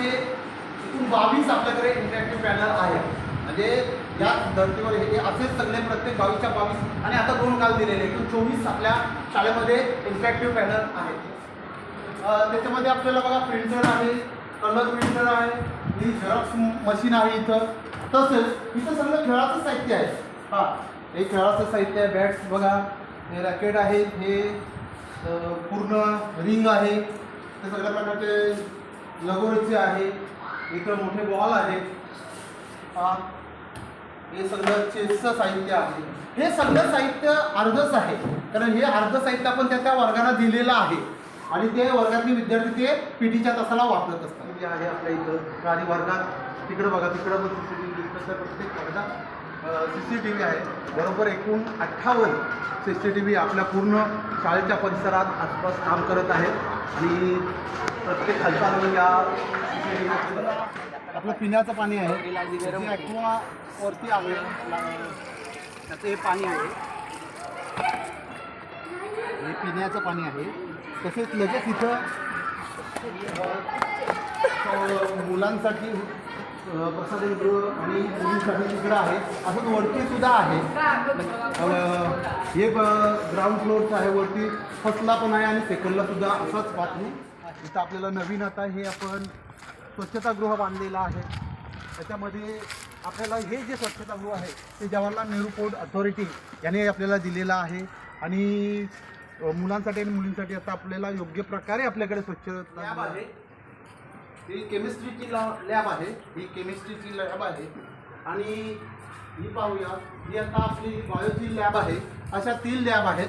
असे एकूण 22 आपल्याकडे इंटरॅक्टिव्ह पॅनल आहेत. म्हणजे या धर्तीवर हे असेच सगळे प्रत्येक 22च्या 22 आणि आता 2 काल दिलेले एकूण 24 आपल्या शाळेमध्ये इंटरॅक्टिव्ह पॅनल आहेत. त्याच्यामध्ये आपल्याला बघा प्रिंटर आहे, कलर प्रिंटर आहे, ही झेरॉक्स मशीन आहे इथं. तसेच इथं सगळं खेळाचं साहित्य आहे. हां, हे खेळाचं साहित्य आहे. बॅट्स बघा, हे रॅकेट आहे, हे पूर्ण रिंग आहे, ते सगळ्या प्रकारचे लगोरीचे आहे. इथं मोठे बॉल आहेत. हे सगळं चेसचं साहित्य आहे. हे सगळं साहित्य अर्धच आहे, कारण हे अर्ध साहित्य आपण त्या वर्गाला दिलेलं आहे आणि ते वर्गातले विद्यार्थी ते पीटीच्या तासाला वापरत असतात. जे आहे आपल्या इथं आणि वर्गात तिकडं बघा, तिकडं पण CCTV दिसतं. तर प्रत्येक वर्गात CCTV आहे. बरोबर एकूण 58 CCTV आपल्या पूर्ण शाळेच्या परिसरात आसपास काम करत आहेत आणि प्रत्येक हालचाल या आपलं पिण्याचं पाणी आहे. ॲक्वा वरती आहे, त्याचं हे पाणी आहे, हे पिण्याचं पाणी आहे. तसेच लगेच इथं मुलांसाठी प्रसाधनगृह आणि मुलींसाठी तिकडं आहे. असंच वरती सुद्धा आहे. हे ग्राउंड फ्लोअरचं आहे, वरती फर्स्टला पण आहे आणि सेकंडला सुद्धा असंच बाथरूम. इथं आपल्याला नवीन आता हे आपण स्वच्छतागृह बांधलेलं आहे. त्याच्यामध्ये आपल्याला हे जे स्वच्छतागृह आहे ते जवाहरलाल नेहरू पोर्ट अथॉरिटी याने आपल्याला दिलेलं आहे आणि मुलांसाठी आणि मुलींसाठी आता आपल्याला योग्य प्रकारे आपल्याकडे स्वच्छता लॅब आहे. ही केमिस्ट्रीची लॅब आहे, ही केमिस्ट्रीची लॅब आहे. आणि ही पाहूया, ही आता आपली बायोची लॅब आहे. अशा 3 लॅब आहेत.